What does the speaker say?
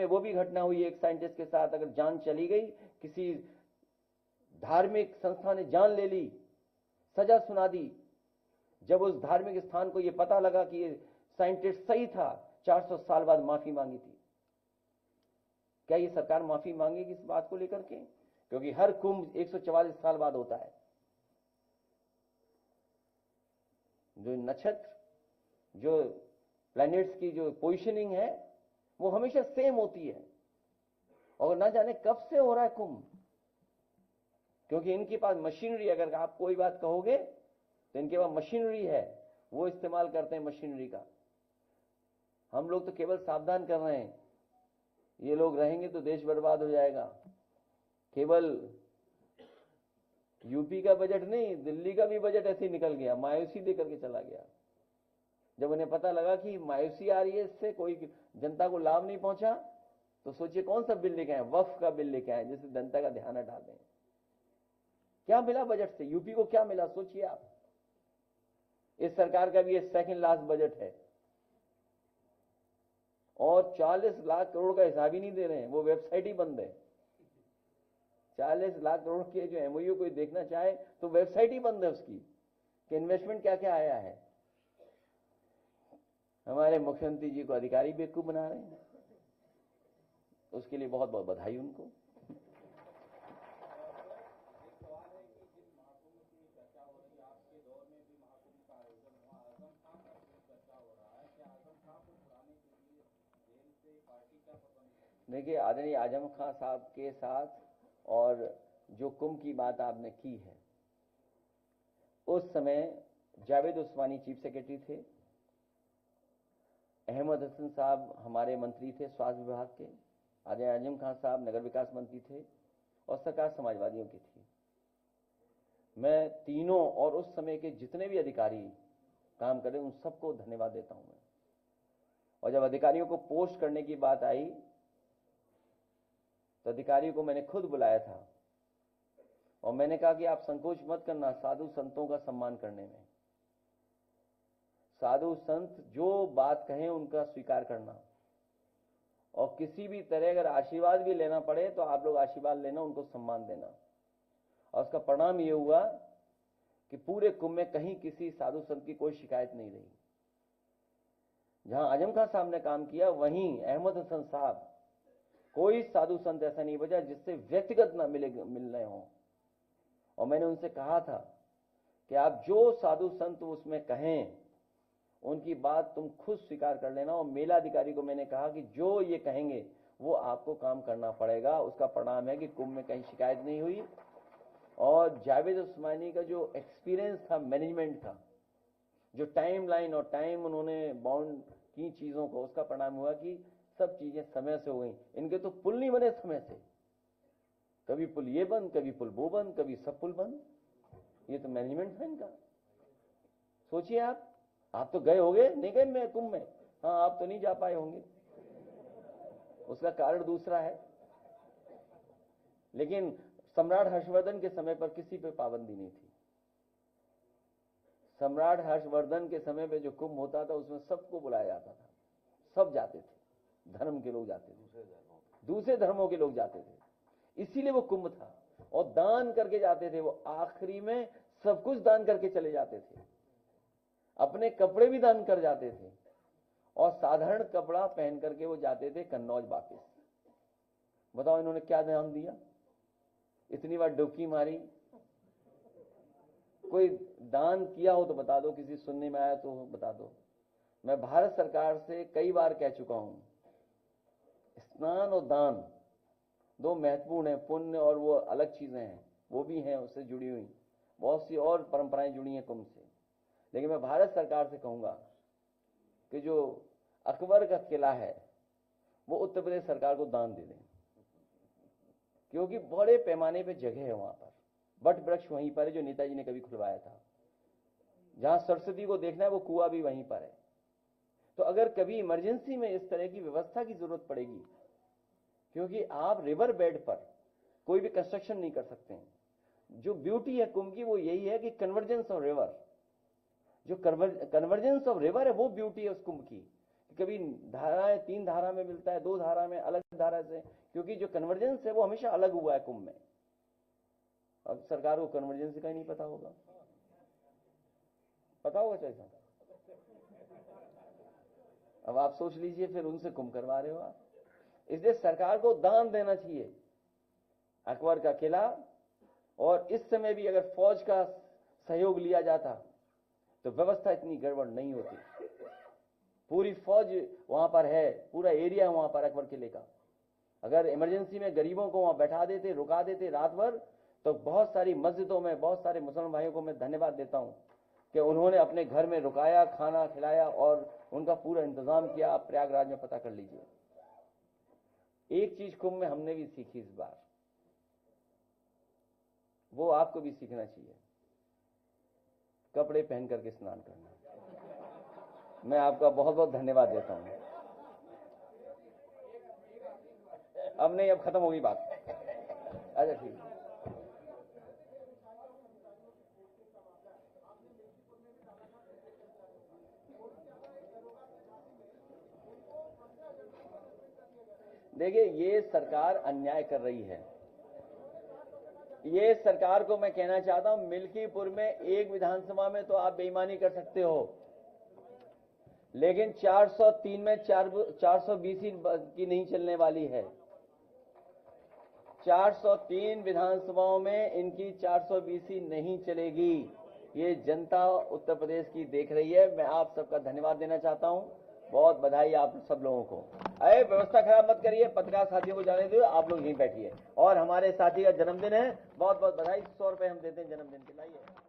में वो भी घटना हुई एक साइंटिस्ट के साथ, अगर जान चली गई, किसी धार्मिक संस्था ने जान ले ली, सजा सुना दी, जब उस धार्मिक स्थान को ये पता लगा कि ये साइंटिस्ट सही था, 400 साल बाद माफी मांगी थी। क्या ये सरकार माफी मांगेगी इस बात को लेकर के? क्योंकि हर कुंभ 144 साल बाद होता है। जो नक्षत्र, जो प्लैनेट्स की जो पोजिशनिंग है वो हमेशा सेम होती है, और ना जाने कब से हो रहा है कुंभ, क्योंकि इनके पास मशीनरी, अगर आप कोई बात कहोगे तो इनके पास मशीनरी है, वो इस्तेमाल करते हैं मशीनरी का। हम लोग तो केवल सावधान कर रहे हैं, ये लोग रहेंगे तो देश बर्बाद हो जाएगा। केवल यूपी का बजट नहीं, दिल्ली का भी बजट ऐसे ही निकल गया, मायूसी देकर के चला गया। जब उन्हें पता लगा कि मायूसी आ रही है, इससे कोई जनता को लाभ नहीं पहुंचा, तो सोचिए कौन सा बिल लेके आए, वक्फ का बिल लेके आए, जिससे जनता का ध्यान हटा दें। क्या मिला बजट से? यूपी को क्या मिला सोचिए आप। इस सरकार का भी ये सेकंड लास्ट बजट है, और 40 लाख करोड़ का हिसाब ही नहीं दे रहे हैं, वो वेबसाइट ही बंद है। 40 लाख करोड़ के जो एमओयू कोई देखना चाहे तो वेबसाइट ही बंद है उसकी, कि इन्वेस्टमेंट क्या क्या आया है। हमारे मुख्यमंत्री जी को अधिकारी बेवकूफ बना रहे हैं, उसके लिए बहुत बहुत बधाई उनको। देखिए, आदरणीय आजम खान साहब के साथ और जो कुंभ की बात आपने की है, उस समय जावेद उस्मानी चीफ सेक्रेटरी थे, अहमद हसन साहब हमारे मंत्री थे स्वास्थ्य विभाग के, आदरणीय आजम खान साहब नगर विकास मंत्री थे, और सरकार समाजवादियों की थी। मैं तीनों और उस समय के जितने भी अधिकारी काम कर रहे उन सबको धन्यवाद देता हूं मैं। और जब अधिकारियों को पोस्ट करने की बात आई तो अधिकारियों को मैंने खुद बुलाया था, और मैंने कहा कि आप संकोच मत करना साधु संतों का सम्मान करने में। साधु संत जो बात कहें उनका स्वीकार करना, और किसी भी तरह अगर आशीर्वाद भी लेना पड़े तो आप लोग आशीर्वाद लेना, उनको सम्मान देना। और उसका परिणाम ये हुआ कि पूरे कुंभ में कहीं किसी साधु संत की कोई शिकायत नहीं रही। जहां आजम खान साहब ने काम किया, वहीं अहमद हसन साहब, कोई साधु संत ऐसा नहीं बचा जिससे व्यक्तिगत ना मिल रहे हों। और मैंने उनसे कहा था कि आप जो साधु संत उसमें कहें उनकी बात तुम खुद स्वीकार कर लेना। और मेला अधिकारी को मैंने कहा कि जो ये कहेंगे वो आपको काम करना पड़ेगा। उसका परिणाम है कि कुंभ में कहीं शिकायत नहीं हुई। और जावेद उस्मानी का जो एक्सपीरियंस था मैनेजमेंट का, जो टाइम लाइन और टाइम उन्होंने बाउंड की चीजों को, उसका परिणाम हुआ कि सब चीजें समय से हो गई। इनके तो पुल नहीं बने समय से, कभी पुल ये बंद, कभी पुल वो बंद, कभी सब पुल बंद। ये तो मैनेजमेंट था इनका। सोचिए आप तो गए होंगे, नहीं गए मैं कुंभ में? हाँ, आप तो नहीं जा पाए होंगे, उसका कारण दूसरा है। लेकिन सम्राट हर्षवर्धन के समय पर किसी पे पाबंदी नहीं थी। सम्राट हर्षवर्धन के समय पे जो कुंभ होता था उसमें सबको बुलाया जाता था, सब जाते थे, धर्म के लोग जाते थे, दूसरे धर्मों के लोग जाते थे, इसीलिए वो कुंभ था। और दान करके जाते थे, वो आखिरी में सब कुछ दान करके चले जाते थे, अपने कपड़े भी दान कर जाते थे, और साधारण कपड़ा पहन करके वो जाते थे कन्नौज वापस। बताओ इन्होंने क्या ध्यान दिया? इतनी बार डुबकी मारी। कोई दान किया हो तो बता दो, किसी सुनने में आया तो बता दो। मैं भारत सरकार से कई बार कह चुका हूं, स्नान और दान दो महत्वपूर्ण है। पुण्य और वो अलग चीजें हैं, वो भी हैं उससे जुड़ी हुई, बहुत सी और परंपराएं जुड़ी हैं कुंभ से। लेकिन मैं भारत सरकार से कहूंगा कि जो अकबर का किला है वो उत्तर प्रदेश सरकार को दान दे दें, क्योंकि बड़े पैमाने पे जगह है वहां पर। बट वृक्ष वहीं पर है जो नेताजी ने कभी खुलवाया था। जहां सरस्वती को देखना है वो कुआं भी वहीं पर है। तो अगर कभी इमरजेंसी में इस तरह की व्यवस्था की जरूरत पड़ेगी, क्योंकि आप रिवर बेड पर कोई भी कंस्ट्रक्शन नहीं कर सकते हैं। जो ब्यूटी है कुंभ की वो यही है कि कन्वर्जेंस ऑफ रिवर, जो कन्वर्जेंस ऑफ रिवर है वो ब्यूटी है उस कुंभ की, कभी धाराएं 3 धारा में मिलता है, 2 धारा में, अलग धारा से, क्योंकि जो कन्वर्जेंस है वो हमेशा अलग हुआ है कुंभ में। अब सरकार को कन्वर्जेंस का ही नहीं पता होगा, पता होगा कैसा? अब आप सोच लीजिए, फिर उनसे कुंभ करवा रहे हो आप। इसलिए सरकार को दान देना चाहिए अकबर का किला, और इस समय भी अगर फौज का सहयोग लिया जाता तो व्यवस्था इतनी गड़बड़ नहीं होती। पूरी फौज वहां पर है, पूरा एरिया वहां पर अकबर किले का। अगर इमरजेंसी में गरीबों को वहां बैठा देते, रुका देते रात भर, तो बहुत सारी मस्जिदों में बहुत सारे मुसलमान भाइयों को मैं धन्यवाद देता हूं कि उन्होंने अपने घर में रुकाया, खाना खिलाया और उनका पूरा इंतजाम किया। आप प्रयागराज में पता कर लीजिए। एक चीज कुंभ में हमने भी सीखी इस बार, वो आपको भी सीखना चाहिए, कपड़े पहन करके स्नान करना। मैं आपका बहुत बहुत धन्यवाद देता हूं। अब नहीं, अब खत्म होगी बात। अच्छा ठीक। देखिए, ये सरकार अन्याय कर रही है। ये सरकार को मैं कहना चाहता हूं, मिल्कीपुर में एक विधानसभा में तो आप बेईमानी कर सकते हो, लेकिन 403 में 420 की नहीं चलने वाली है। 403 विधानसभाओं में इनकी 420 नहीं चलेगी। ये जनता उत्तर प्रदेश की देख रही है। मैं आप सबका धन्यवाद देना चाहता हूं, बहुत बधाई आप सब लोगों को। अरे व्यवस्था खराब मत करिए, पत्रकार साथियों को जाने दो, आप लोग यहीं बैठिए। और हमारे साथी का जन्मदिन है, बहुत बहुत बधाई। 100 रुपए हम देते हैं जन्मदिन के। लाइए।